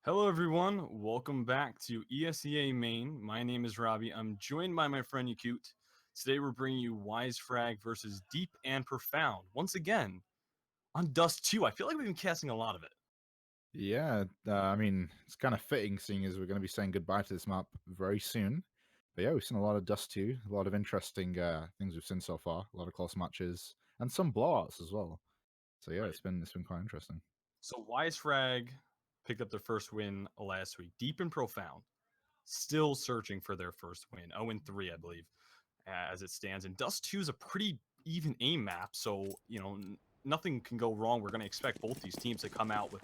Hello everyone, welcome back to ESEA Main. My name is Robbie. I'm joined by my friend Yakut. Today we're bringing you Wisefrag versus Deep and Profound. Once again, on Dust 2. I feel like we've been casting a lot of it. Yeah, I mean, it's kind of fitting seeing as we're going to be saying goodbye to this map very soon. But yeah, we've seen a lot of Dust 2, a lot of interesting things we've seen so far, a lot of close matches, and some blowouts as well. So yeah, Right. it's been quite interesting. So Wisefrag picked up their first win last week. Deep and Profound, still searching for their first win. 0-3, I believe, as it stands. And Dust 2 is a pretty even aim map, so, nothing can go wrong. We're going to expect both these teams to come out with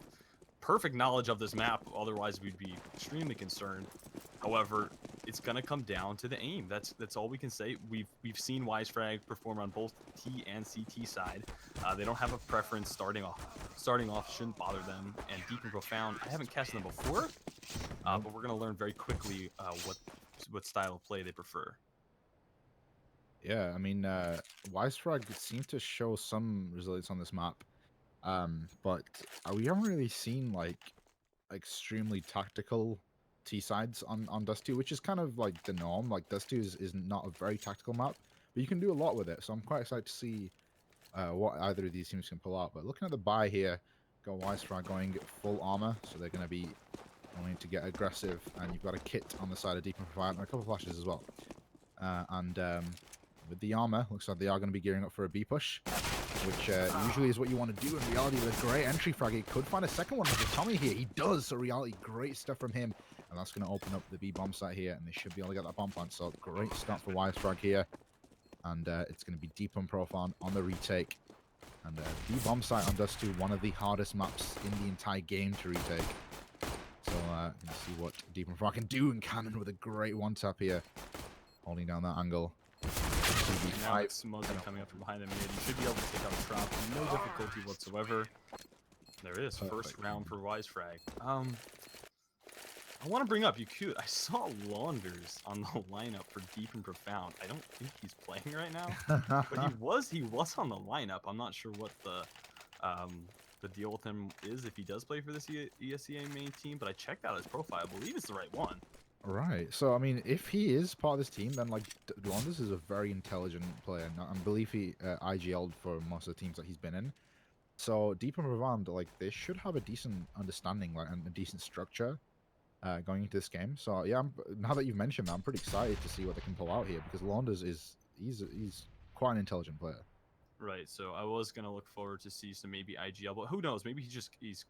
perfect knowledge of this map. Otherwise, we'd be extremely concerned. However, it's going to come down to the aim. That's all we can say. We've seen Wisefrag perform on both T and CT side. They don't have a preference starting off. Starting off shouldn't bother them. And Deep and Profound, I haven't casted them before, but we're going to learn very quickly what style of play they prefer. Yeah, I mean, Wisefrag seemed to show some resilience on this map, but we haven't really seen like extremely tactical T sides on Dust 2, which is kind of like the norm. Like Dust 2 is not a very tactical map, but you can do a lot with it. So I'm quite excited to see what either of these teams can pull out. But looking at the buy here, got Wisefrag going full armor, so they're going to be wanting to get aggressive, and you've got a kit on the side of Deep and Profound, and a couple of flashes as well. With the armor, looks like they are going to be gearing up for a B push, which usually is what you want to do in reality with a great entry frag. He could find a second one with Tommy here. He does, so reality, great stuff from him. And that's going to open up the B bomb site here, and they should be able to get that bomb plant. So great start for Wisefrag here. And it's going to be Deep and Profound on the retake. And B bomb site on Dust 2, one of the hardest maps in the entire game to retake. So going to see what Deep and Profound can do, and Cannon with a great one tap here, holding down that angle. Now it's Muzzy coming up from behind the mid. He should be able to take out a trap. No difficulty whatsoever. There it is. First round for Wisefrag. I want to bring up Yakut. I saw Launders on the lineup for Deep and Profound. I don't think he's playing right now, but he was on the lineup. I'm not sure what the deal with him is if he does play for this ESEA main team, but I checked out his profile. I believe it's the right one. Right. So, I mean, if he is part of this team, then, like, Launders is a very intelligent player. And I believe he IGL'd for most of the teams that he's been in. So, Deep and Profound, like, they should have a decent understanding, like, and a decent structure going into this game. So, yeah, now that you've mentioned that, I'm pretty excited to see what they can pull out here, because Launders he's quite an intelligent player. Right, so I was gonna look forward to see some maybe IGL, but who knows? Maybe he's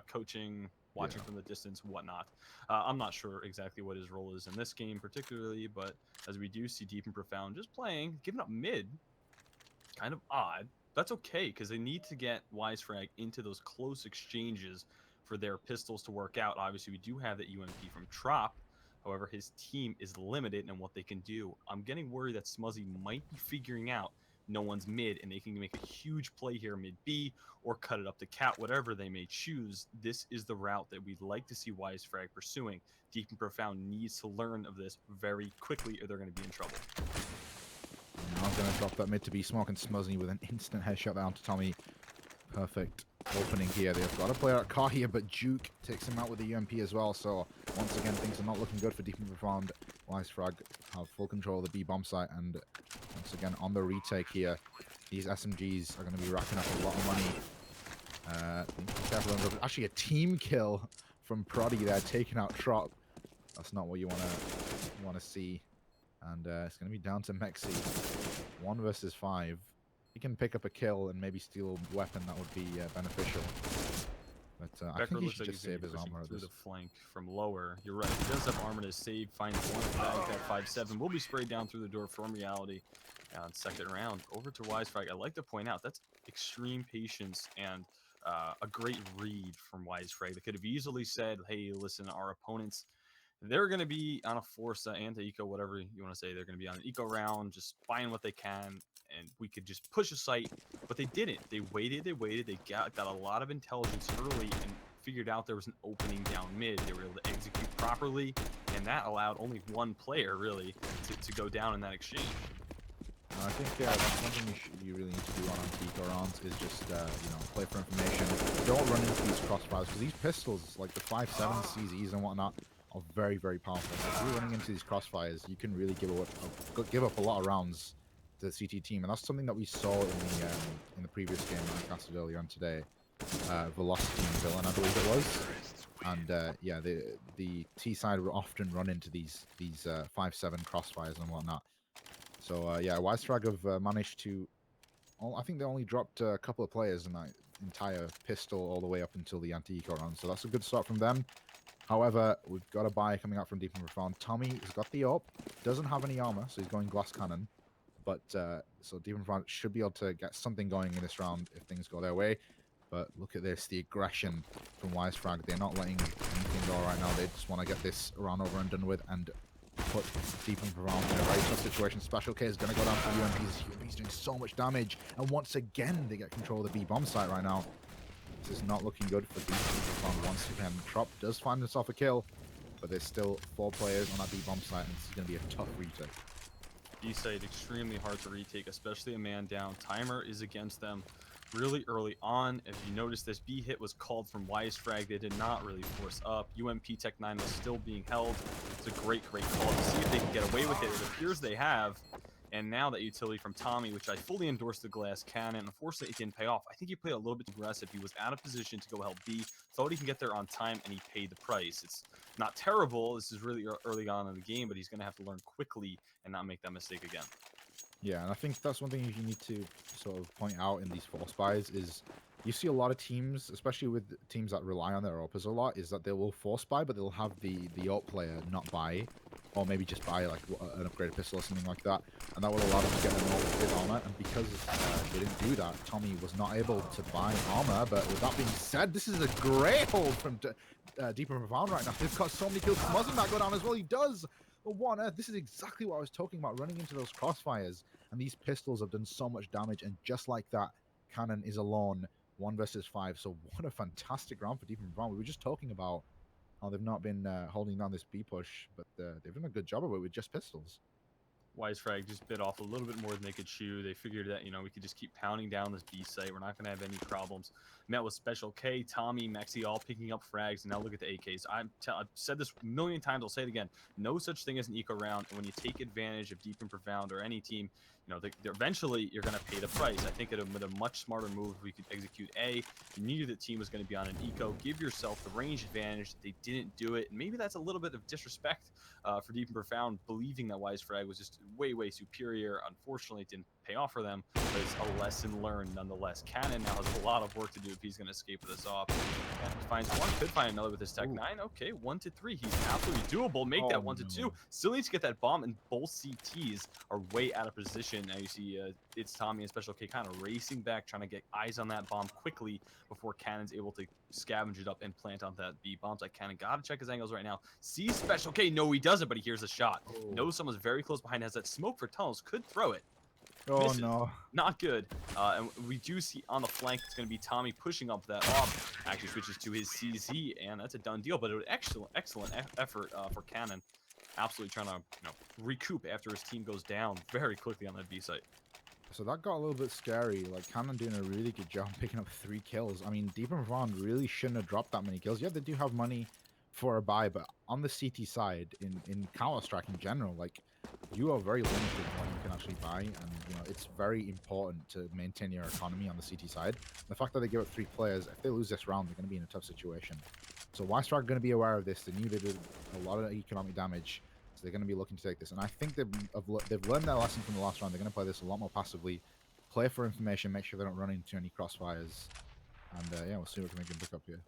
coaching, watching from the distance, whatnot. I'm not sure exactly what his role is in this game particularly, but as we do see Deep and Profound just playing, giving up mid, kind of odd. That's okay because they need to get Wisefrag into those close exchanges for their pistols to work out. Obviously, we do have that UMP from Trop. However, his team is limited in what they can do. I'm getting worried that Smuzzy might be figuring out no one's mid, and they can make a huge play here mid B or cut it up to Cat, whatever they may choose. This is the route that we'd like to see Wisefrag pursuing. Deep and Profound needs to learn of this very quickly or they're going to be in trouble. Now going to drop that mid to be Smoke, and Smuzzy with an instant headshot down to Tommy. Perfect opening here. They've got a player at car here, but Juke takes him out with the UMP as well. So once again, things are not looking good for Deep and Profound. Wisefrag have full control of the B bomb site, and once again on the retake here, these SMGs are going to be racking up a lot of money. Actually, a team kill from Proddy there, taking out Trop. That's not what you want to see. And it's going to be down to Mexi. 1 versus 5. He can pick up a kill and maybe steal a weapon. That would be beneficial. But I think he should just save his armor. Through the flank from lower. You're right. He does have armor to save. Finds one flag. That 5-7 will be sprayed down through the door from reality. And second round over to Wisefrag. I like to point out that's extreme patience and a great read from Wisefrag. They could have easily said, "Hey, listen, our opponents." They're going to be on a Forza, anti-eco, whatever you want to say. They're going to be on an eco round, just buying what they can, and we could just push a site. But they didn't. They waited. They got a lot of intelligence early and figured out there was an opening down mid. They were able to execute properly, and that allowed only one player, really, to go down in that exchange. I think that's one thing you really need to do on Antique rounds is just play for information. Don't run into these crossfires because these pistols, like the 5.7 CZs and whatnot, are very, very powerful. So if you're running into these crossfires, you can really give up a lot of rounds to the CT team, and that's something that we saw in the previous game that I casted earlier on today. Velocity and Villain, I believe it was. And yeah, the T side would often run into these 5.7 crossfires and whatnot. So yeah, Wisefrag have managed to. I think they only dropped a couple of players in that entire pistol all the way up until the anti-eco run. So that's a good start from them. However, we've got a buy coming out from Deep and Profound. Tommy has got the AWP, doesn't have any armor, so he's going glass cannon. But so Deep and Profound should be able to get something going in this round if things go their way. But look at this, the aggression from Wisefrag. They're not letting anything go right now. They just want to get this round over and done with and put Deep and Profound in a very tough situation. Special K is going to go down for UMPs. UMP's doing so much damage. And once again, they get control of the B bomb site right now. This is not looking good for Deep and Profound once again. Trop does find himself a kill, but there's still 4 players on that B bomb site, and this is going to be a tough retake. B site extremely hard to retake, especially a man down. Timer is against them really early on. If you notice, this B hit was called from Wisefrag. They did not really force up. UMP Tech 9 was still being held. It's a great call to see if they can get away with it. It appears they have. And now that utility from Tommy, which I fully endorse the glass cannon, unfortunately it didn't pay off. I think he played a little bit aggressive. He was out of position to go help B, thought he can get there on time, and he paid the price. It's not terrible. This is really early on in the game, but he's going to have to learn quickly and not make that mistake again. Yeah, and I think that's one thing you need to sort of point out in these force buys is you see a lot of teams, especially with teams that rely on their AWPers a lot, is that they will force buy, but they'll have the AWP player not buy, or maybe just buy like an upgraded pistol or something like that, and that will allow them to get an AWP with armor. And because they didn't do that, Tommy was not able to buy armor. But with that being said, this is a great hold from Deep and Profound right now. They've got so many kills. Doesn't that go down as well? He does. But what on earth? This is exactly what I was talking about, running into those crossfires. And these pistols have done so much damage. And just like that, Cannon is alone, 1 versus 5. So what a fantastic round for Deep and Profound. We were just talking about how they've not been holding down this B push, but they've done a good job of it with just pistols. Wisefrag just bit off a little bit more than they could chew. They figured that, we could just keep pounding down this B site. We're not going to have any problems. Met with Special K, Tommy, Mexi, all picking up frags, and now look at the AKs. I've said this a million times. I'll say it again. No such thing as an eco round. And when you take advantage of Deep and Profound or any team, eventually you're going to pay the price. I think with a much smarter move, we could execute A. You knew the team was going to be on an eco. Give yourself the range advantage. They didn't do it. And maybe that's a little bit of disrespect for Deep and Profound, believing that Wisefrag was just way, way superior. Unfortunately, it didn't pay off for them, but it's a lesson learned nonetheless. Cannon now has a lot of work to do if he's going to escape with this off. And he finds one, could find another with his Tech 9. Okay, 1 to 3. He's absolutely doable. Make that 1 to 2. Still needs to get that bomb, and both CTs are way out of position. Now you see it's Tommy and Special K kind of racing back, trying to get eyes on that bomb quickly before Cannon's able to scavenge it up and plant on that B bombs. Like Cannon gotta check his angles right now. Sees Special K. No, he doesn't, but he hears a shot. Knows someone's very close behind, has that smoke for tunnels, could throw it. Oh, misses. no. Not good. And we do see on the flank, it's going to be Tommy pushing up that off. Actually switches to his CZ, and that's a done deal. But it was excellent effort for Cannon. Absolutely trying to recoup after his team goes down very quickly on that B site. So that got a little bit scary. Like, Cannon doing a really good job picking up 3 kills. I mean, Deep and Profound really shouldn't have dropped that many kills. Yeah, they do have money for a buy, but on the CT side, in Counter-Strike in general, like, you are very limited in what you can actually buy, and it's very important to maintain your economy on the CT side. The fact that they give up 3 players, if they lose this round, they're going to be in a tough situation. So Wisefrag are going to be aware of this. They knew they did a lot of economic damage, so they're going to be looking to take this. And I think they've learned their lesson from the last round. They're going to play this a lot more passively, play for information, make sure they don't run into any crossfires, and yeah, we'll see what we can pick up here.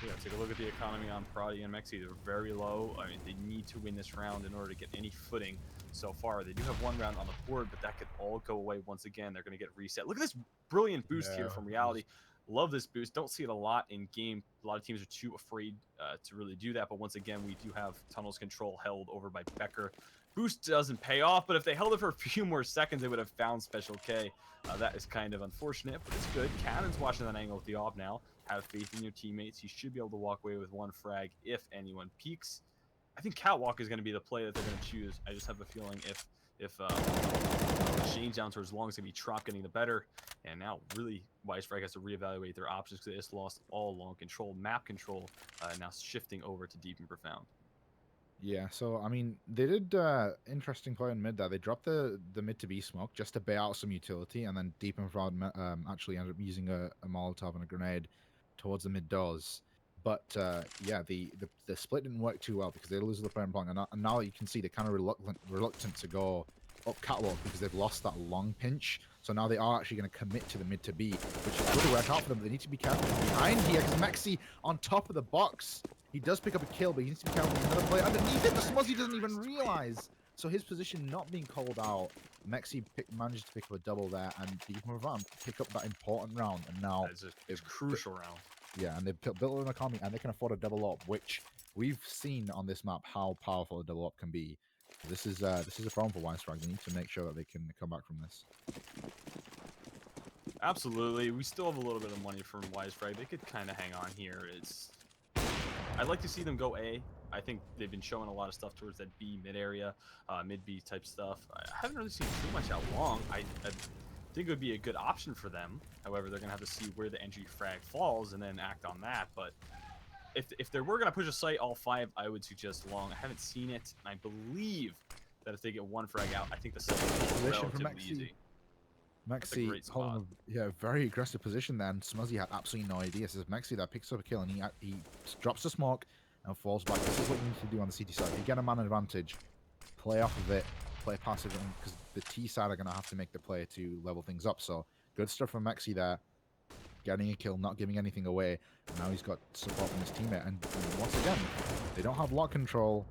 Yeah, take a look at the economy on Prodi and Mexi. They're very low. I mean, they need to win this round in order to get any footing so far. They do have 1 round on the board, but that could all go away once again. They're going to get reset. Look at this brilliant boost here from Reality. Love this boost. Don't see it a lot in game. A lot of teams are too afraid to really do that, but once again, we do have Tunnels control held over by Becker. Boost doesn't pay off, but if they held it for a few more seconds, they would have found Special K. That is kind of unfortunate, but it's good. Cannon's watching that angle with the AWP now. Have faith in your teammates. He should be able to walk away with 1 frag if anyone peeks. I think Catwalk is going to be the play that they're going to choose. I just have a feeling if exchange down towards long is going to be Trop getting the better. And now really Wisefrag has to reevaluate their options because they just lost all long control, map control, now shifting over to deep and profound. Yeah, so I mean, they did interesting play in mid there. They dropped the mid to B smoke just to bait out some utility, and then deep and profound actually ended up using a Molotov and a grenade towards the mid doors. But yeah, the split didn't work too well because they lose the player point, and now you can see they're kind of reluctant to go up catwalk because they've lost that long pinch. So now they are actually going to commit to the mid to B, which is really work out for them. But they need to be careful from behind here because Mexi on top of the box. He does pick up a kill, but he needs to be careful with another player underneath it. The Smuzzy doesn't even realize. So his position not being called out. Mexi manages to pick up a double there, and Deep and Profound pick up that important round. And now it's a crucial round. Yeah, and they've built an economy, and they can afford a double up, which we've seen on this map how powerful a double up can be. So this is a problem for Wisefrag. They need to make sure that they can come back from this. Absolutely, we still have a little bit of money from Wisefrag. They could kind of hang on here. I'd like to see them go A. I think they've been showing a lot of stuff towards that B mid area, mid B type stuff. I haven't really seen too much out long. I think it would be a good option for them. However, they're gonna have to see where the entry frag falls and then act on that. But if they were gonna push a site all 5, I would suggest long. I haven't seen it. I believe that if they get one frag out, I think the site is relatively easy. Mexi holding a very aggressive position there, and Smuzzy had absolutely no idea. So Mexi that picks up a kill, and he drops the smoke and falls back. This is what you need to do on the CT side. If you get a man advantage, play off of it, play passive, because the T side are going to have to make the play to level things up. So good stuff from Mexi there, getting a kill, not giving anything away. And now he's got support from his teammate. And once again, they don't have lock control,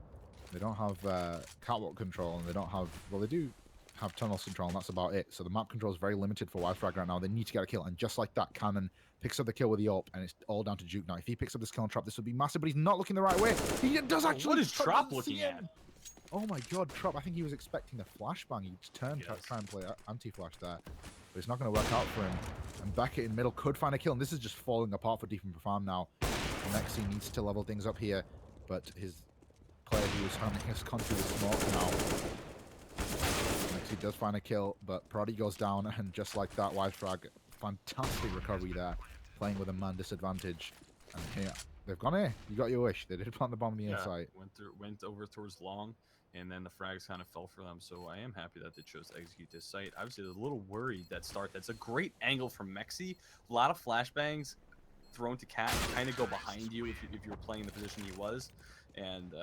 they don't have catwalk control, and they don't have, well, they do have tunnels control, and that's about it. So the map control is very limited for Wisefrag right now. They need to get a kill, and just like that, Cannon picks up the kill with the AWP, and it's all down to Juke now. If he picks up this kill on Trop, this would be massive, but he's not looking the right way. He does actually. What is Trop looking at? Oh my god, Trop! I think he was expecting the flashbang. He turned to try and play anti-flash there, but it's not going to work out for him. And Beckett in middle could find a kill, and this is just falling apart for Deep and Profound now. Nexi needs to level things up here, but his player who was hunting has gone through the smoke now. He does find a kill, but Proddy goes down, and just like that, Wisefrag, fantastic recovery there, playing with a man disadvantage. And here, they've gone here. You got your wish. They did plant the bomb on the inside. Went over towards long, and then the frags kind of fell for them. So I am happy that they chose to execute this site. Obviously, a little worried that start. That's a great angle from Mexi. A lot of flashbangs thrown to Cat, kind of go behind you if you were playing the position he was, and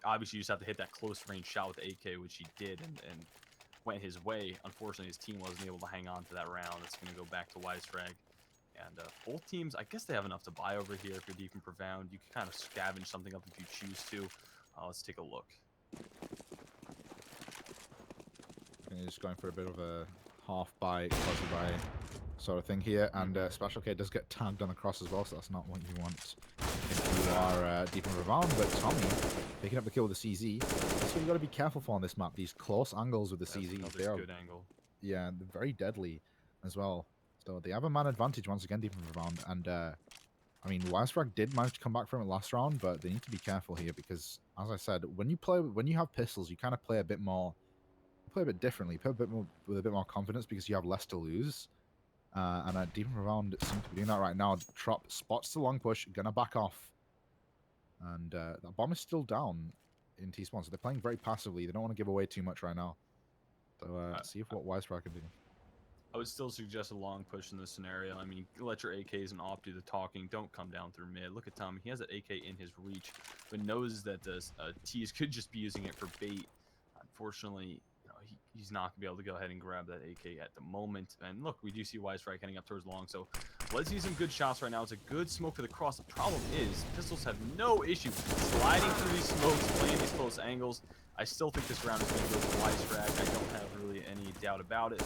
obviously you just have to hit that close range shot with the AK, which he did, and went his way. Unfortunately, his team wasn't able to hang on to that round. It's going to go back to Wisefrag. And both teams, I guess they have enough to buy over here. If you're deep and profound, you can kind of scavenge something up if you choose to. Let's take a look. And just going for a bit of a half buy, quasi buy sort of thing here. And Special K does get tagged on the cross as well, so that's not what you want if you are deep and profound. But Tommy picking up the kill with the CZ. That's what you got to be careful for on this map. These close angles with the CZ. They are good angle. Yeah, they're very deadly as well. So they have a man advantage once again, deep and profound. And I mean, Wisefrag did manage to come back from it last round, but they need to be careful here because, as I said, when you have pistols, you kind of play a bit more, play a bit differently, play a bit more with a bit more confidence because you have less to lose. And deep and profound seem to be doing that right now. Trop spots the long push, gonna back off. And that bomb is still down in T-spawn, so they're playing very passively. They don't want to give away too much right now. So see if what Wisefrag can do. I would still suggest a long push in this scenario. I mean, let your AKs and AWP do the talking. Don't come down through mid. Look at Tommy. He has that AK in his reach, but knows that the T's could just be using it for bait. Unfortunately, he's not going to be able to go ahead and grab that AK at the moment. And look, we do see Wisefrag heading up towards long. So let's see some good shots right now. It's a good smoke for the cross. The problem is pistols have no issue sliding through these smokes, playing these close angles. I still think this round is going to go to Wisefrag. I don't have really any doubt about it.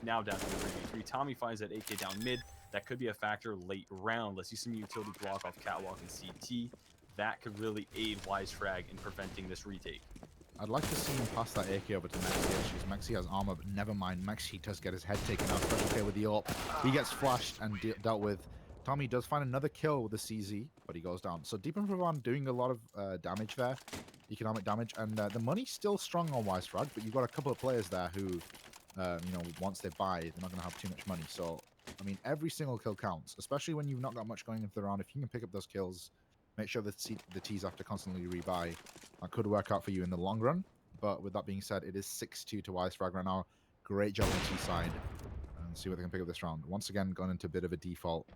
Now down to the 3v3. Tommy finds that AK down mid. That could be a factor late round. Let's see some utility block off Catwalk and CT. That could really aid Wisefrag in preventing this retake. I'd like to see him pass that AK over to Mexi. Mexi has armor, but never mind. Mexi does get his head taken out. Special K with the AWP. He gets flashed and dealt with. Tommy does find another kill with the CZ, but he goes down. So Deep and Profound doing a lot of damage there, economic damage, and the money's still strong on Wisefrag, but you've got a couple of players there who once they buy, they're not going to have too much money. So, I mean, every single kill counts, especially when you've not got much going into the round. If you can pick up those kills, make sure that the T's have to constantly rebuy. That could work out for you in the long run. But with that being said, it is 6-2 to Wisefrag right now. Great job on the T side. And see what they can pick up this round. Once again, gone into a bit of a default.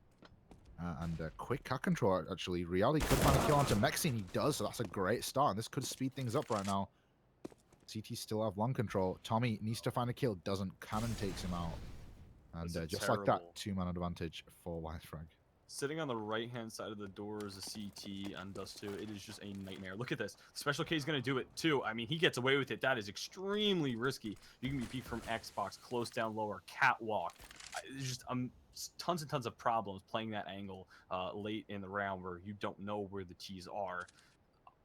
And quick cat control, actually. Reality could find a kill onto Mexi, and he does, so that's a great start. And this could speed things up right now. CT still have long control. Tommy needs to find a kill, doesn't. Cannon takes him out. And just like that, 2-man advantage for Wisefrag. Sitting on the right-hand side of the door is a CT on Dust2. It is just a nightmare. Look at this. Special K is going to do it, too. I mean, he gets away with it. That is extremely risky. You can be peeked from Xbox, close down lower, catwalk. There's just tons and tons of problems playing that angle late in the round where you don't know where the T's are.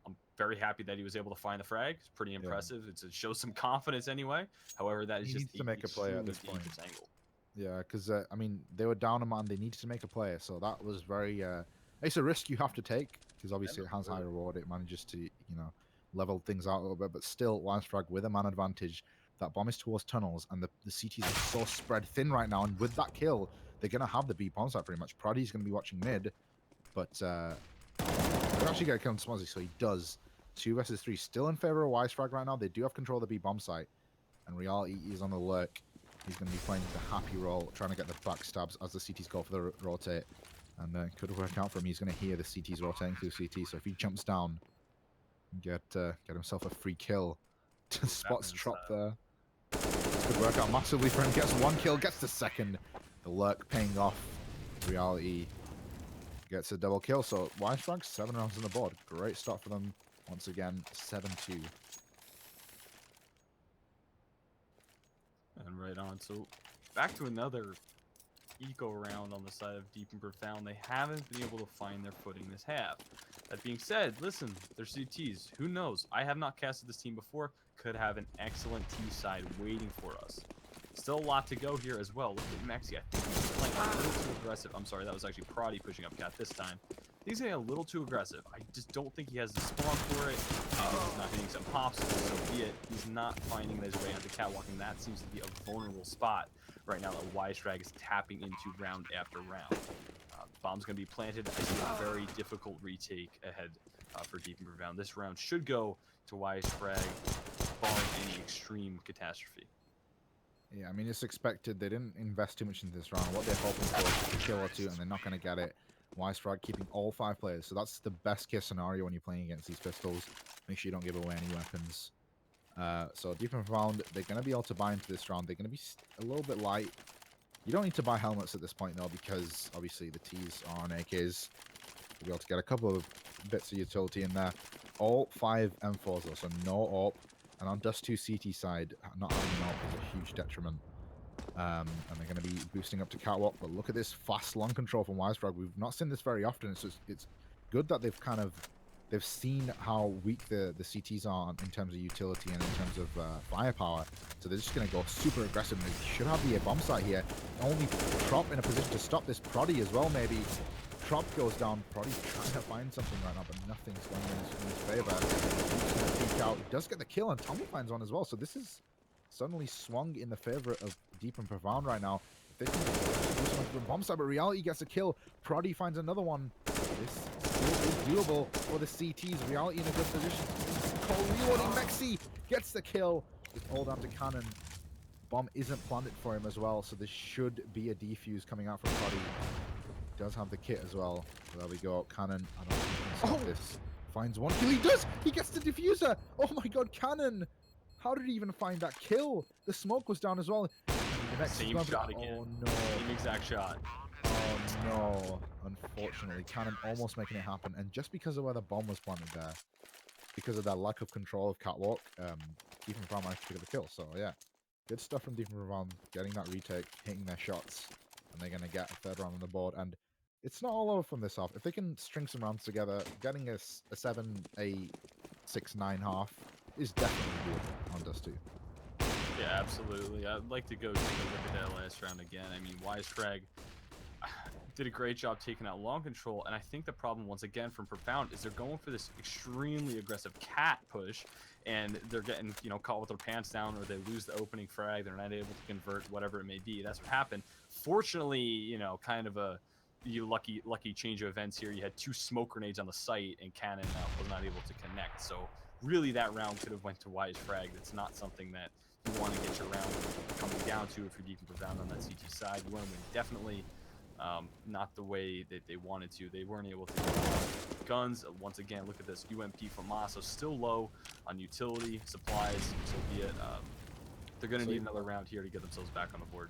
I'm very happy that he was able to find the frag. It's pretty impressive. It shows some confidence anyway. However, that is he just needs to make a play at this point. Angle. Yeah, because, I mean, they were down a man. They needed to make a play. So that was very... it's a risk you have to take, because obviously it has high reward. It manages to, level things out a little bit. But still, Wisefrag with a man advantage. That bomb is towards tunnels, and the CTs are so spread thin right now. And with that kill, they're going to have the B bomb site pretty much. Proddy's going to be watching mid, but they're actually going to kill Smozzy, so he does. 2 versus 3, still in favor of Wisefrag right now. They do have control of the B bomb site, and Reality is on the lurk. He's going to be playing the happy role, trying to get the backstabs as the CTs go for the rotate. And could work out for him. He's going to hear the CTs rotating through CT, so if he jumps down, get himself a free kill. Spots Trop there. Could work out massively for him. Gets 1 kill, gets the second. The lurk paying off. Reality gets a double kill. So Wisefrag, 7 rounds on the board. Great start for them. Once again, 7-2. And right on. So back to another eco round on the side of Deep and Profound. They haven't been able to find their footing this half. That being said, listen, they're CTs. Who knows? I have not casted this team before. Could have an excellent T side waiting for us. Still a lot to go here as well. Look at Mexi. I think he's playing a little too aggressive. I'm sorry, that was actually Proddy pushing up cat this time. He's getting a little too aggressive. I just don't think he has the spawn for it. He's not hitting some pops, so be it. He's not finding his way onto catwalk, and that seems to be a vulnerable spot right now that Wisefrag is tapping into round after round. Bomb's going to be planted. I see a very difficult retake ahead for Deep and Profound. This round should go to Wisefrag, barring any extreme catastrophe. Yeah, I mean, it's expected. They didn't invest too much into this round. What they're hoping for is a kill or 2, and they're not going to get it. Wisefrag keeping all 5 players, so that's the best case scenario when you're playing against these pistols. Make sure you don't give away any weapons. So Deep and Profound, they're going to be able to buy into this round. They're going to be a little bit light. You don't need to buy helmets at this point, though, because obviously the T's are on AKs. You'll be able to get a couple of bits of utility in there. All 5 M4s, though, so no AWP. And on Dust2 CT side, not having an AWP is a huge detriment. And they're going to be boosting up to catwalk. But look at this fast long control from Wisefrag. We've not seen this very often. It's good that they've seen how weak the CTs are in terms of utility and in terms of firepower. So they're just going to go super aggressive. They should have the bomb site here. Only Trop in a position to stop this. Proddy as well, maybe. Trop goes down. Proddy's trying to find something right now, but nothing's going in his favor. He's going to peek out. He does get the kill, and Tommy finds one as well. So this is suddenly swung in the favor of Deep and Profound right now. If they can do something to the bomb site, but Reality gets a kill. Proddy finds another one. This still is doable for the CTs. Reality in a good position. Cole reloading. Mexi gets the kill. It's all down to Cannon. Bomb isn't planted for him as well, so there should be a defuse coming out from Proddy. Does have the kit as well. So there we go. Cannon, I don't think he can stop this. Finds one kill. He does! He gets the diffuser! Oh my god, Cannon! How did he even find that kill? The smoke was down as well. The next Same shot again. Oh no. Same exact shot. Oh no. Unfortunately, Cannon almost making it happen. And just because of where the bomb was planted there, because of that lack of control of catwalk, Deep and Profound managed to pick up the kill. So yeah, good stuff from Deep and Profound, getting that retake, hitting their shots, and they're going to get a 3rd round on the board. And it's not all over from this half. If they can string some rounds together, getting a 7, 8, 6, 9 half is definitely doable on Dust2. Yeah, absolutely. I'd like to go take a look at that last round again. I mean, Wisefrag, did a great job taking out long control, and I think the problem once again from Profound is they're going for this extremely aggressive cat push, and they're getting caught with their pants down, or they lose the opening frag. They're not able to convert, whatever it may be. That's what happened. Fortunately, kind of a lucky change of events here. You had 2 smoke grenades on the site, and Cannon was not able to connect. So really, that round could have went to Wisefrag. That's not something that you want to get your round coming down to if you're deep and Profound on that CT side. You want to win definitely. Not the way that they wanted to. They weren't able to get guns. Once again, look at this. UMP from Maso still low on utility, supplies, so be it. They're going to need another round here to get themselves back on the board.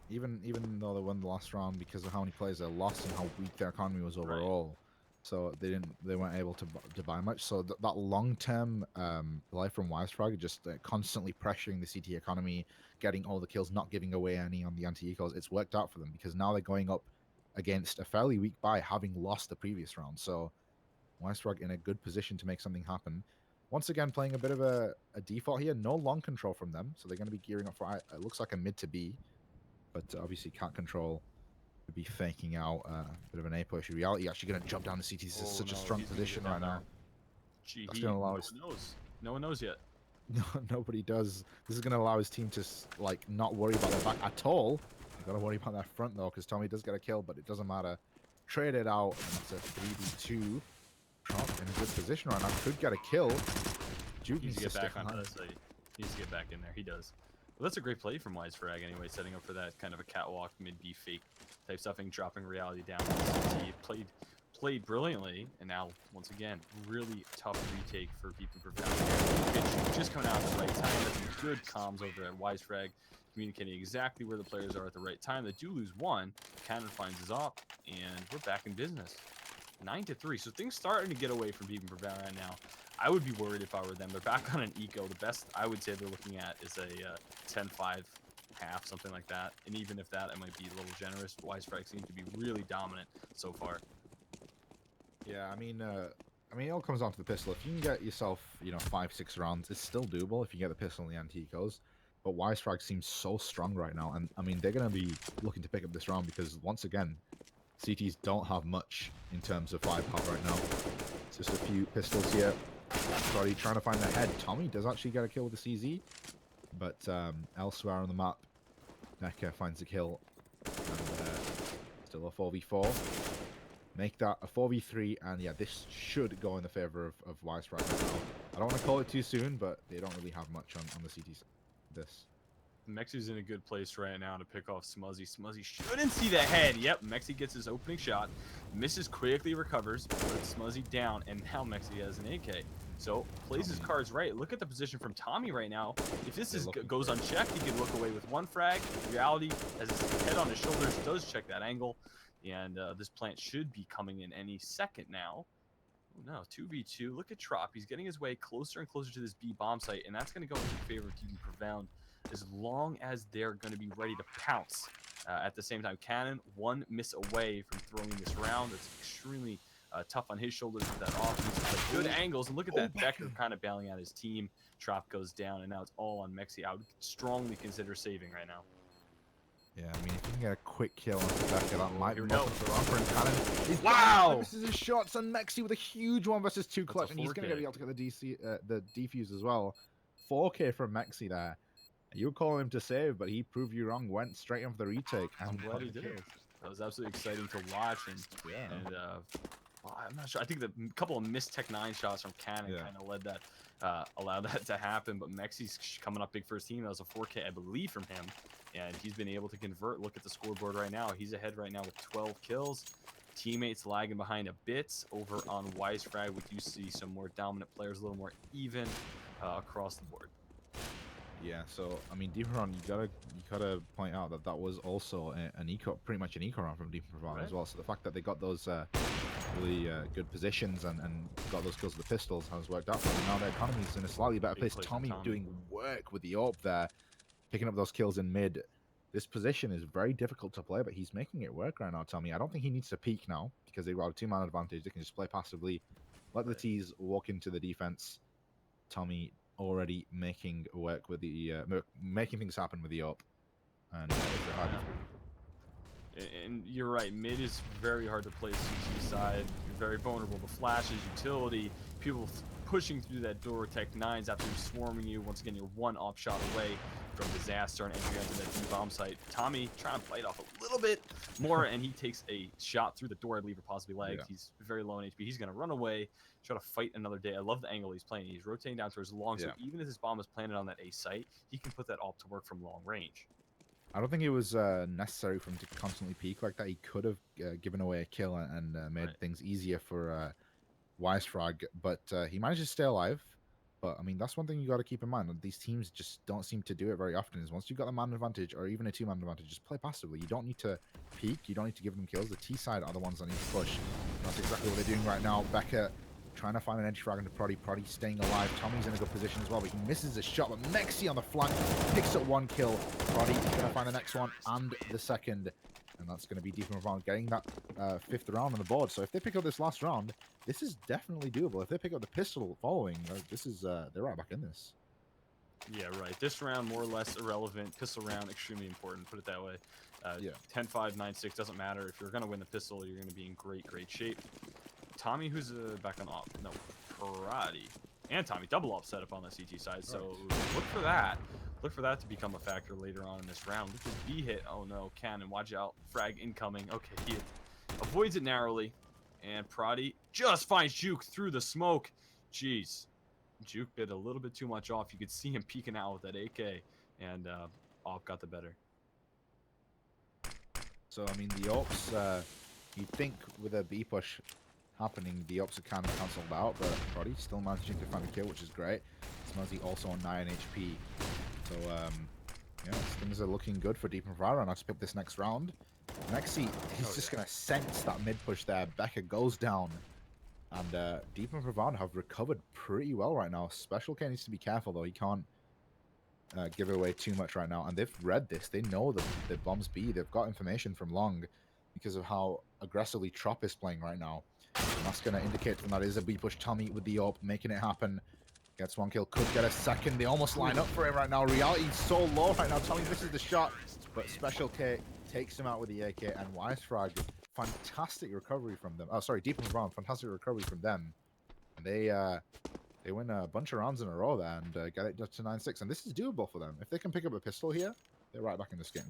Even though they won the last round because of how many players they lost and how weak their economy was overall. Right. So they weren't able to buy much. So that long-term life from Wisefrag, just constantly pressuring the CT economy, getting all the kills, not giving away any on the anti-ecos, it's worked out for them because now they're going up against a fairly weak buy, having lost the previous round. So Wisefrag in a good position to make something happen. Once again, playing a bit of a default here. No long control from them, so they're going to be gearing up for, it looks like a mid to B, but obviously can't control. Would be faking out a bit of an A push. Reality actually going to jump down the CT. This is such a strong position right now. Gee, that's gonna allow no one knows yet. No, nobody does. This is going to allow his team to not worry about their back at all. They've got to worry about their front though, because Tommy does get a kill, but it doesn't matter. Trade it out, and it's a 3v2. Trump in a good position right now. Could get a kill. Juke needs to get back onto that site. He needs to get back in there. He does. Well, that's a great play from Wisefrag anyway, setting up for that kind of a catwalk, mid-B fake type stuffing, dropping reality down. He played brilliantly, and now, once again, really tough retake for people Profound. Just coming out at the right time. That's some good comms over at Wisefrag, communicating exactly where the players are at the right time. They do lose one. Cannon finds his op, and we're back in business. 9-3. So things starting to get away from people Profound right now. I would be worried if I were them. They're back on an eco. The best I would say they're looking at is a 10-5 half, something like that. And even if that, it might be a little generous. Wisefrag seems to be really dominant so far. Yeah, I mean, it all comes down to the pistol. If you can get yourself, 5-6 rounds, it's still doable if you get the pistol and the anti-ecos. But Wisefrag seems so strong right now, and I mean, they're going to be looking to pick up this round because once again, CTs don't have much in terms of firepower right now. It's just a few pistols here. Sorry, trying to find the head. Tommy does actually get a kill with the CZ, but elsewhere on the map, Necker finds a kill. And, still a 4v4. Make that a 4v3, and yeah, this should go in the favor of Wisefrag right now. I don't want to call it too soon, but they don't really have much on the CT side. This. Mexi's in a good place right now to pick off Smuzzy. Smuzzy shouldn't see the head. Yep, Mexi gets his opening shot. Misses, quickly recovers, puts Smuzzy down, and now Mexi has an AK. So, plays his cards right. Look at the position from Tommy right now. If this goes unchecked, he could look away with one frag. Reality, has his head on his shoulders, does check that angle. And this plant should be coming in any second now. Oh, no, 2v2. Look at Trop. He's getting his way closer and closer to this B bomb site, and that's going to go in favor of TD Profound as long as they're going to be ready to pounce. At the same time, Cannon, one miss away from throwing this round. That's extremely tough on his shoulders with that offense. Good angles, and look at that. Becker kind of bailing out his team. Trop goes down, and now it's all on Mexi. I would strongly consider saving right now. Yeah, I mean, if you can get a quick kill on Becker, that might be more for Cannon. Wow! This is his shots, and Mexi with a huge 1v2 clutch, and he's going to be able to get the defuse as well. 4K from Mexi there. You were calling him to save, but he proved you wrong. Went straight in for the retake. I'm glad he did it. That was absolutely exciting to watch, and I'm not sure. I think the couple of missed Tech 9 shots from Cannon kind of led that, allowed that to happen. But Mexi's coming up big first team. That was a 4K, I believe, from him, and he's been able to convert. Look at the scoreboard right now. He's ahead right now with 12 kills. Teammates lagging behind a bit. Over on Wisefrag, we do see some more dominant players, a little more even across the board. Yeah, so I mean, Deeper Run, you gotta point out that was also an eco, pretty much an eco round from Deeper Run as well. So the fact that they got those really good positions and got those kills with the pistols has worked out for them. Now their economy's in a slightly better place. Tommy doing work with the AWP there, picking up those kills in mid. This position is very difficult to play, but he's making it work right now, Tommy. I don't think he needs to peek now because they've got a 2-man advantage. They can just play passively, let the T's walk into the defense. Tommy already making work with the making things happen with the AWP, and And you're right, mid is very hard to play CT side. You're very vulnerable to flashes, utility, people pushing through that door, Tech 9s after swarming you. Once again, you're one off shot away from disaster and entry onto that D-bomb site. Tommy trying to bite off a little bit more, and he takes a shot through the door, I believe, or possibly legged. Yeah. He's very low in HP. He's going to run away, try to fight another day. I love the angle he's playing. He's rotating down towards long, so Yeah. even if his bomb is planted on that A site, he can put that AWP to work from long range. I don't think it was necessary for him to constantly peek like that. He could have given away a kill and made things easier for Wisefrag, but he managed to stay alive. But I mean, that's one thing you got to keep in mind. These teams just don't seem to do it very often. Is once you've got the man advantage or even a two-man advantage, just play passively. You don't need to peek. You don't need to give them kills. The T side are the ones that need to push. That's exactly what they're doing right now. Becca trying to find an edge frag into Proddy. Proddy staying alive. Tommy's in a good position as well, but he misses a shot. But Mexi on the flank picks up one kill. Proddy is going to find the next one and the second. And that's going to be deep in round, getting that fifth round on the board. So if they pick up this last round, this is definitely doable. If they pick up the pistol following, this is they're right back in this. Yeah, right. This round, more or less irrelevant. Pistol round, extremely important. Put it that way. Yeah. 10-5, 9-6, doesn't matter. If you're going to win the pistol, you're going to be in great, great shape. Tommy, who's back on off. No, Karate. And Tommy, double off setup on the CT side. So look for that. Look for that to become a factor later on in this round. Look at B hit. Oh no, Cannon, watch out. Frag incoming. Okay, he avoids it narrowly. And Proddy just finds Juke through the smoke. Jeez. Juke bit a little bit too much off. You could see him peeking out with that AK. And Op got the better. So, I mean, the Ops, you'd think with a B push happening, the Ops are kind of cancelled out, but Proddy still managing to find a kill, which is great. Smuzzy also on 9 HP. So, yeah, things are looking good for Deep and Farah. Now to pick this next round. Mexi, he's just going to sense that mid push there. Becca goes down. And Deep and Pravana have recovered pretty well right now. Special K needs to be careful, though. He can't give away too much right now. And they've read this. They know that the bombs B. They've got information from Long because of how aggressively Trop is playing right now. And that's going to indicate to them that is a B push. Tommy with the AWP, making it happen. Gets one kill, could get a second. They almost line up for it right now. Reality's so low right now. Tommy misses the shot, but Special K takes him out with the AK. And Wisefrag, fantastic recovery from them. Oh, sorry, Deep and Brown, fantastic recovery from them. And they win a bunch of rounds in a row there and get it to 9-6. And this is doable for them. If they can pick up a pistol here, they're right back in this game.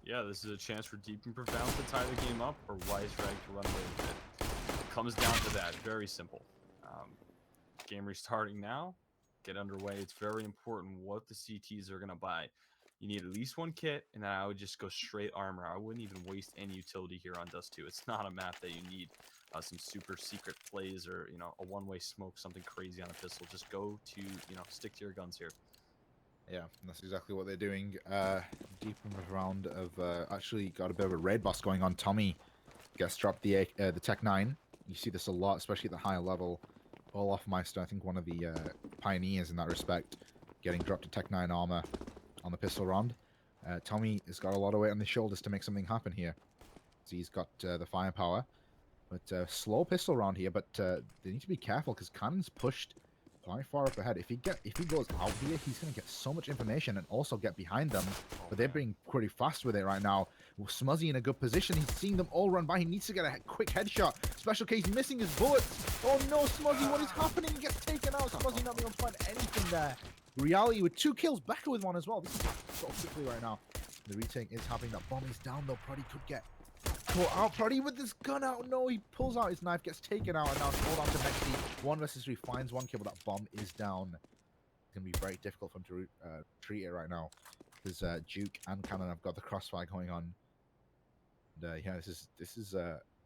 Yeah, this is a chance for Deep and Profound to tie the game up or Wisefrag to run away with it. It comes down to that. Very simple. Game restarting now. Get underway. It's very important what the CTs are going to buy. You need at least one kit, and then I would just go straight armor. I wouldn't even waste any utility here on Dust 2. It's not a map that you need some super secret plays or, you know, a one-way smoke, something crazy on a pistol. Just go to, you know, stick to your guns here. Yeah, that's exactly what they're doing. Deep in the round of actually got a bit of a raid boss going on. Tommy gets dropped the Tech 9. You see this a lot, especially at the higher level. Olafmeister, I think one of the pioneers in that respect, getting dropped to Tech 9 armor on the pistol round. Tommy has got a lot of weight on his shoulders to make something happen here. So he's got the firepower. But slow pistol round here, but they need to be careful because Cannon's pushed quite far up ahead. If he goes out here, he's going to get so much information and also get behind them. But they're being pretty fast with it right now. Smuzzy in a good position. He's seeing them all run by. He needs to get a quick headshot. Special K, he's missing his bullets. Oh no, Smuzzy, what is happening? He gets taken out. Smuzzy not being able to find anything there. Reality with 2 kills, Becca with 1 as well. This is so quickly right now. The retake is happening. That bomb is down though. Proddy could get caught out. Proddy with this gun out. No, he pulls out his knife, gets taken out, and now hold on to Mexi. 1 versus 3 finds 1 kill, but that bomb is down. It's going to be very difficult for him to treat it right now. Because Duke and Cannon have got the crossfire going on. And yeah, this is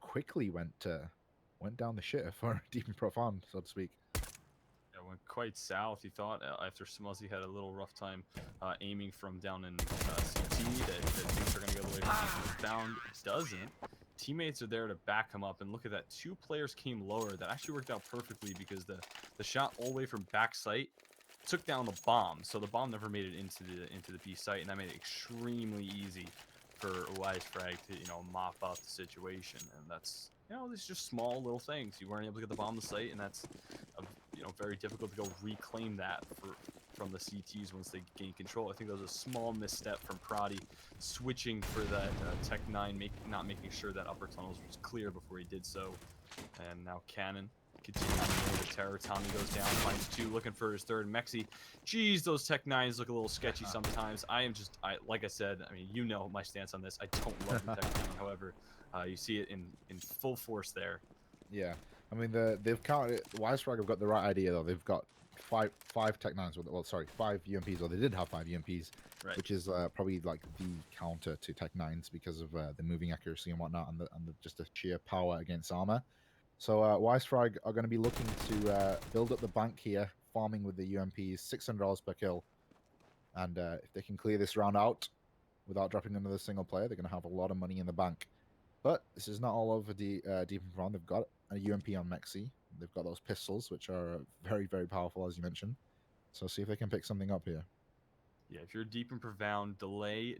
quickly went down the shitter for Deep and Profound, so to speak. Yeah, went quite south. He thought after Smuzzy had a little rough time aiming from down in CT that things are going to go the way from Profound. Doesn't. Teammates are there to back him up, and look at that. 2 players came lower. That actually worked out perfectly because the shot all the way from back site took down the bomb, so the bomb never made it into the B site, and that made it extremely easy for Wisefrag to, you know, mop up the situation. And that's, you know, these just small little things. You weren't able to get the bomb to site, and that's you know, very difficult to go reclaim that from the CTs once they gain control. I think that was a small misstep from Prodi, switching for that Tech 9, not making sure that upper tunnels was clear before he did so. And now Cannon continuing the terror. Tommy goes down, finds 2, looking for his 3rd. Mexi, geez, those Tech 9s look a little sketchy sometimes. Like I said, I mean, you know my stance on this. I don't love the Tech 9. However, you see it in full force there. Yeah, I mean they've counted. Wisefrag have got the right idea though. They've got five Tech 9s. Well, sorry, 5 UMPs. Or they did have 5 UMPs, Right. which is probably like the counter to Tech 9s because of the moving accuracy and whatnot, and just the sheer power against armor. So Wisefrag are going to be looking to build up the bank here, farming with the UMPs, $600 per kill, and if they can clear this round out without dropping another single player, they're going to have a lot of money in the bank. But this is not all over the Deep and Profound. They've got a UMP on Mexi. They've got those pistols, which are very, very powerful, as you mentioned. So see if they can pick something up here. Yeah, if you're Deep and Profound, delay.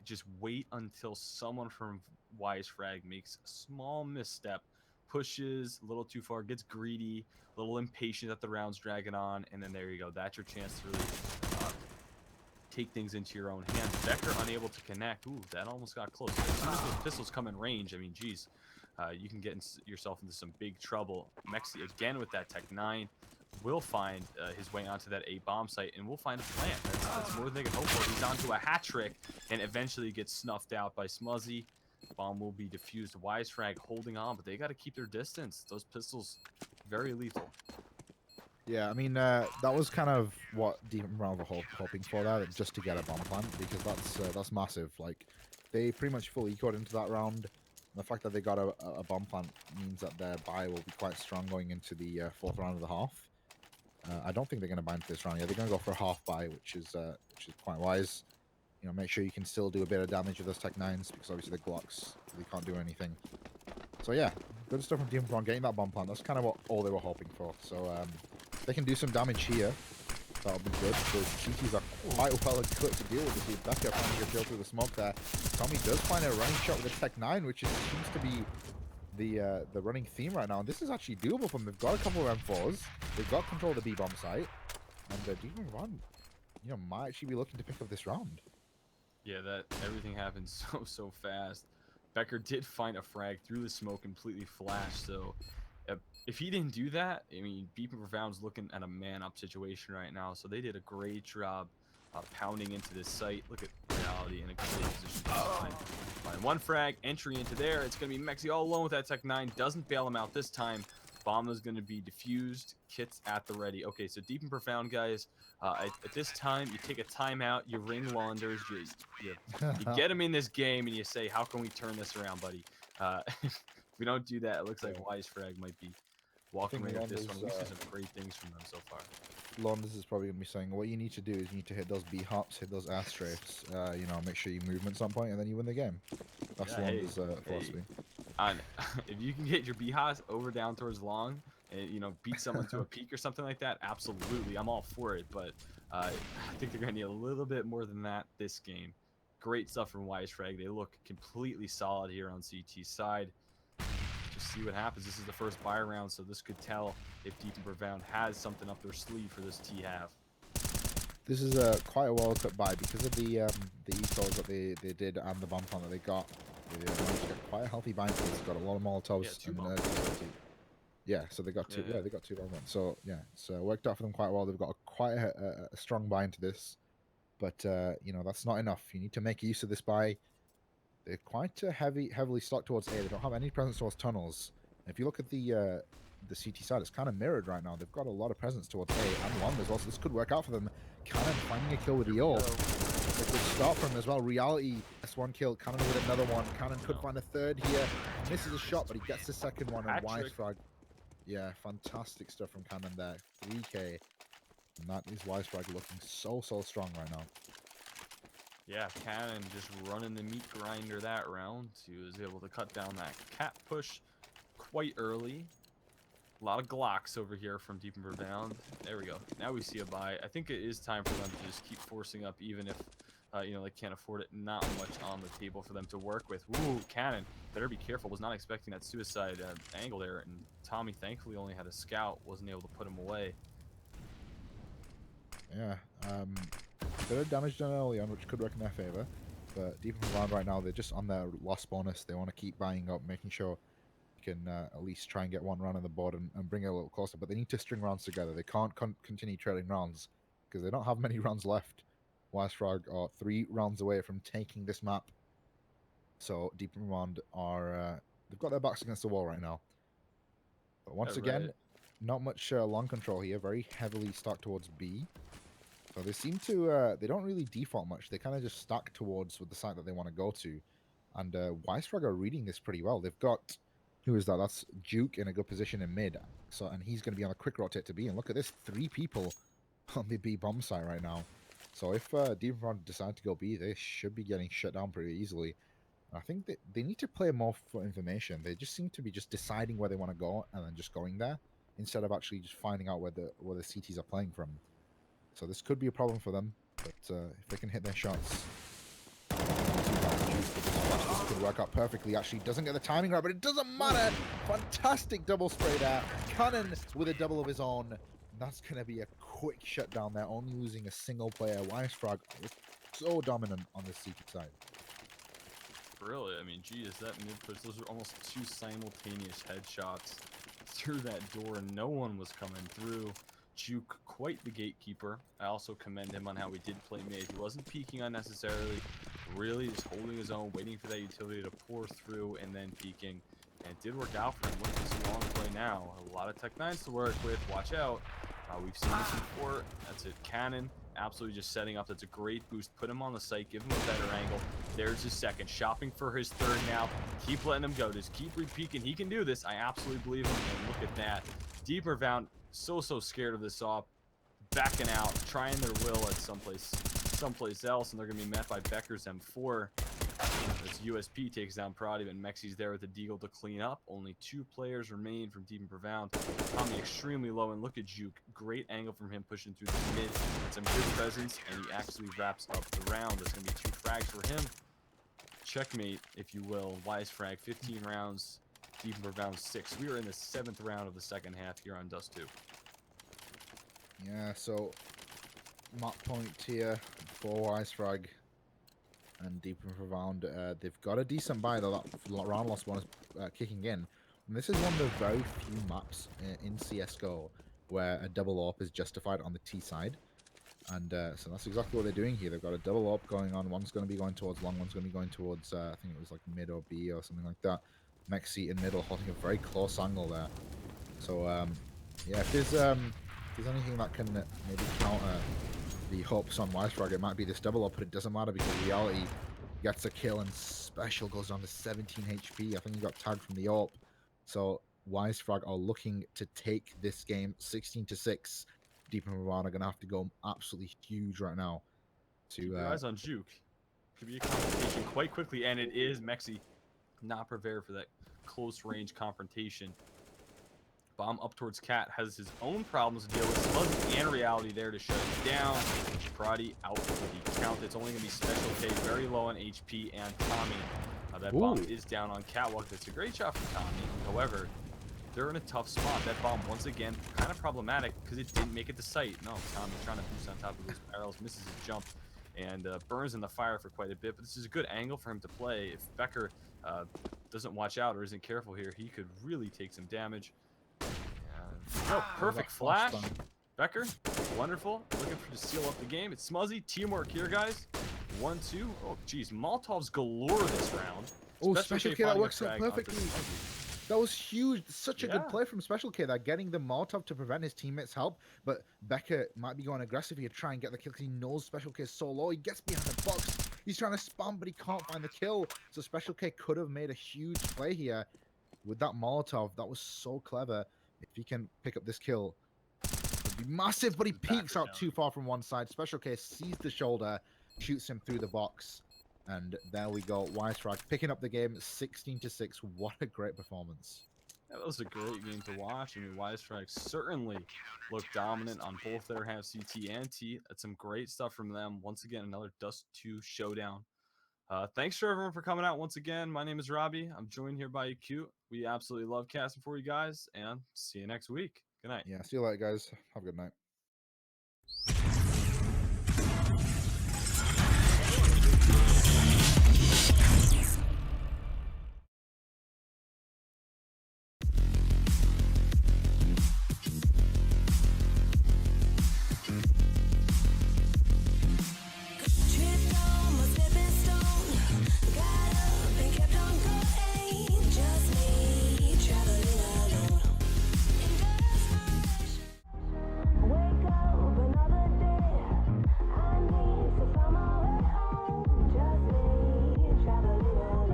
Just wait until someone from Wisefrag makes a small misstep, pushes a little too far, gets greedy, a little impatient that the round's dragging on, and then there you go. That's your chance to really take things into your own hands. Becker unable to connect. Ooh, that almost got close. As soon as those pistols come in range, I mean, geez, you can get yourself into some big trouble. Mexi again with that Tech 9 will find his way onto that A bomb site, and we'll find a plant. That's more than they can hope for. He's onto a hat trick, and eventually gets snuffed out by Smuzzy. Bomb will be defused. Wisefrag holding on, but they got to keep their distance. Those pistols, very lethal. Yeah, I mean, that was kind of what Deep and Profound were hoping for there, just to get a bomb plant, because that's massive. Like, they pretty much full ecoed into that round. And the fact that they got a bomb plant means that their buy will be quite strong going into the 4th round of the half. I don't think they're going to buy into this round. Yeah, they're going to go for a half buy, which is quite wise. You know, make sure you can still do a bit of damage with those Tech 9s, because obviously the Glocks, they can't do anything. So yeah, good stuff from Deep and Profound getting that bomb plant. That's kind of all they were hoping for. So they can do some damage here. That'll be good. The CTs are quite well equipped to deal with this. Becker finding a kill through the smoke there. Tommy does find a running shot with a Tech 9, which seems to be the running theme right now. And this is actually doable for them. They've got a couple of M4s. They've got control of the B bomb site. And Deep and Profound, you know, might actually be looking to pick up this round. Yeah, that everything happened so fast. Becker did find a frag through the smoke, completely flashed. So if he didn't do that, I mean, Deep and Profound's looking at a man-up situation right now. So they did a great job pounding into this site. Look at Reality in a great position to find one frag, entry into there. It's going to be Mexi all alone with that Tech 9. Doesn't bail him out this time. Bomb is going to be defused. Kits at the ready. Okay, so Deep and Profound, guys. At this time, you take a timeout. You ring Launders. You get him in this game, and you say, "How can we turn this around, buddy?" If we don't do that, it looks like Wisefrag might be walking away with this one. We see some great things from them so far. Launders is probably going to be saying, what you need to do is you need to hit those B hops, hit those air strafes, you know, make sure you move them at some point, and then you win the game. That's Launders' philosophy. If you can get your B hops over down towards long, and you know, beat someone to a peak or something like that, absolutely, I'm all for it. But I think they're going to need a little bit more than that this game. Great stuff from Wisefrag. They look completely solid here on CT's side. Just see what happens. This is the first buy round, so this could tell if Deep and Profound has something up their sleeve for this T half. This is quite a well-cut buy because of the ecos that they did and the bomb plant that they got. They managed to get quite a healthy buy. It's got a lot of Molotovs. Yeah, so they got two. Yeah, they got 2 bomb plants. So yeah, it's worked out for them quite well. They've got quite a strong buy into this, but you know, that's not enough. You need to make use of this buy. They're quite heavily stocked towards A. They don't have any presence towards tunnels. And if you look at the CT side, it's kind of mirrored right now. They've got a lot of presence towards A and long as well, so this could work out for them. Cannon finding a kill with the ult. A good start from him as well. Reality, that's 1 kill. Cannon with another one. Cannon could find a 3rd here. Misses a shot, but he gets the 2nd one. And Wisefrag, yeah, fantastic stuff from Cannon there. 3K. And that is Wisefrag looking so strong right now. Yeah, Cannon just running the meat grinder that round. He was able to cut down that cat push quite early. A lot of Glocks over here from Deep and Profound. There we go. Now we see a buy. I think it is time for them to just keep forcing up, even if you know, they can't afford it. Not much on the table for them to work with. Ooh, Cannon, better be careful. Was not expecting that suicide angle there, and Tommy thankfully only had a scout. Wasn't able to put him away. Yeah. Bit of damage done early on, which could work in their favor. But deep in the round right now, they're just on their lost bonus. They want to keep buying up, making sure they can at least try and get one round on the board and bring it a little closer. But they need to string rounds together. They can't continue trailing rounds because they don't have many rounds left. Wisefrag are 3 rounds away from taking this map. So deep in round are they've got their backs against the wall right now. But once again, not much long control here. Very heavily stacked towards B. So they seem to, they don't really default much. They kind of just stack towards with the site that they want to go to. And Wisefrag are reading this pretty well. They've got, who is that? That's Duke in a good position in mid. So, and he's going to be on a quick rotate to B. And look at this, 3 people on the B bomb site right now. So if Deep Front decide to go B, they should be getting shut down pretty easily. I think that they need to play more for information. They just seem to be just deciding where they want to go and then just going there instead of actually just finding out where the CTs are playing from. So this could be a problem for them, but if they can hit their shots, this could work out perfectly. Actually, doesn't get the timing right, but it doesn't matter. Fantastic double spray there. Cannon with a double of his own. That's going to be a quick shutdown there, only losing a single player. Wisefrag so dominant on the CT side. Really? I mean, geez, that mid push, those are almost 2 simultaneous headshots through that door, and no one was coming through. Juke, quite the gatekeeper. I also commend him on how he did play mid. He wasn't peeking unnecessarily, really just holding his own, waiting for that utility to pour through, and then peeking. And it did work out for him. Look at this long play now. A lot of Tech 9s to work with. Watch out. We've seen this before. That's it. Cannon absolutely just setting up. That's a great boost. Put him on the site. Give him a better angle. There's his second. Shopping for his third now. Keep letting him go. Just keep repeaking. He can do this. I absolutely believe him. And look at that. Deeper Vound so scared of this op. Backing out. Trying their will at someplace else. And they're going to be met by Becker's M4. As USP takes down Prodigy, and Mexi's there with the Deagle to clean up. Only 2 players remain from Deep and Profound. Tommy extremely low, and look at Juke. Great angle from him pushing through the mid. And some good presence, and he actually wraps up the round. There's going to be 2 frags for him. Checkmate, if you will. Wisefrag, 15 rounds. Deep and Profound, 6. We are in the 7th round of the second half here on Dust 2. Yeah, so map point here for Wisefrag and Deep and Profound. They've got a decent buy though. That round loss one is kicking in. And this is one of the very few maps in CSGO where a double AWP is justified on the T side. And so that's exactly what they're doing here. They've got a double AWP going on. One's going to be going towards long, one's going to be going towards, I think it was like mid or B or something like that. Mexi in middle holding a very close angle there. So, yeah, if there's anything that can maybe counter the hopes on Wisefrag, it might be this double up, but it doesn't matter because Reality gets a kill and Special goes down to 17 HP. I think he got tagged from the AWP. So Wisefrag are looking to take this game 16-6. Deep and Ravana are going to have to go absolutely huge right now. Keep your eyes on Juke. Could be a confrontation quite quickly, and it is Mexi not prepared for that close range confrontation. Bomb up towards Cat has his own problems to deal with. Smuzzy and Reality there to shut it down. Prodi out for the count. It's only going to be Special K, very low on HP, and Tommy. That bomb is down on Catwalk. That's a great shot from Tommy. However, they're in a tough spot. That bomb, once again, kind of problematic because it didn't make it to site. No, Tommy trying to boost on top of those barrels, misses his jump, and burns in the fire for quite a bit. But this is a good angle for him to play. If Becker doesn't watch out or isn't careful here, he could really take some damage. Oh, perfect flash. Becker, wonderful. Looking for to seal up the game. It's Smuzzy. Teamwork here, guys. 1-2. Oh, geez. Molotovs galore this round. Oh, Special K, that works so perfectly. That was huge. Such a good play from Special K there, getting the Molotov to prevent his teammates' help. But Becker might be going aggressive here to try and get the kill because he knows Special K is so low. He gets behind the box. He's trying to spam, but he can't find the kill. So Special K could have made a huge play here with that Molotov. That was so clever. If he can pick up this kill, it'd be massive, but he peeks out too far from one side. Special K sees the shoulder, shoots him through the box, and there we go. Wisefrag picking up the game 16-6. What a great performance. That was a great game to watch. I mean, Wisefrag certainly looked dominant on both their half CT and T. That's some great stuff from them. Once again, another Dust 2 showdown. Thanks for everyone for coming out once again. My name is Robbie. I'm joined here by EQ. We absolutely love casting for you guys, and see you next week. Good night. Yeah, see you later, guys. Have a good night.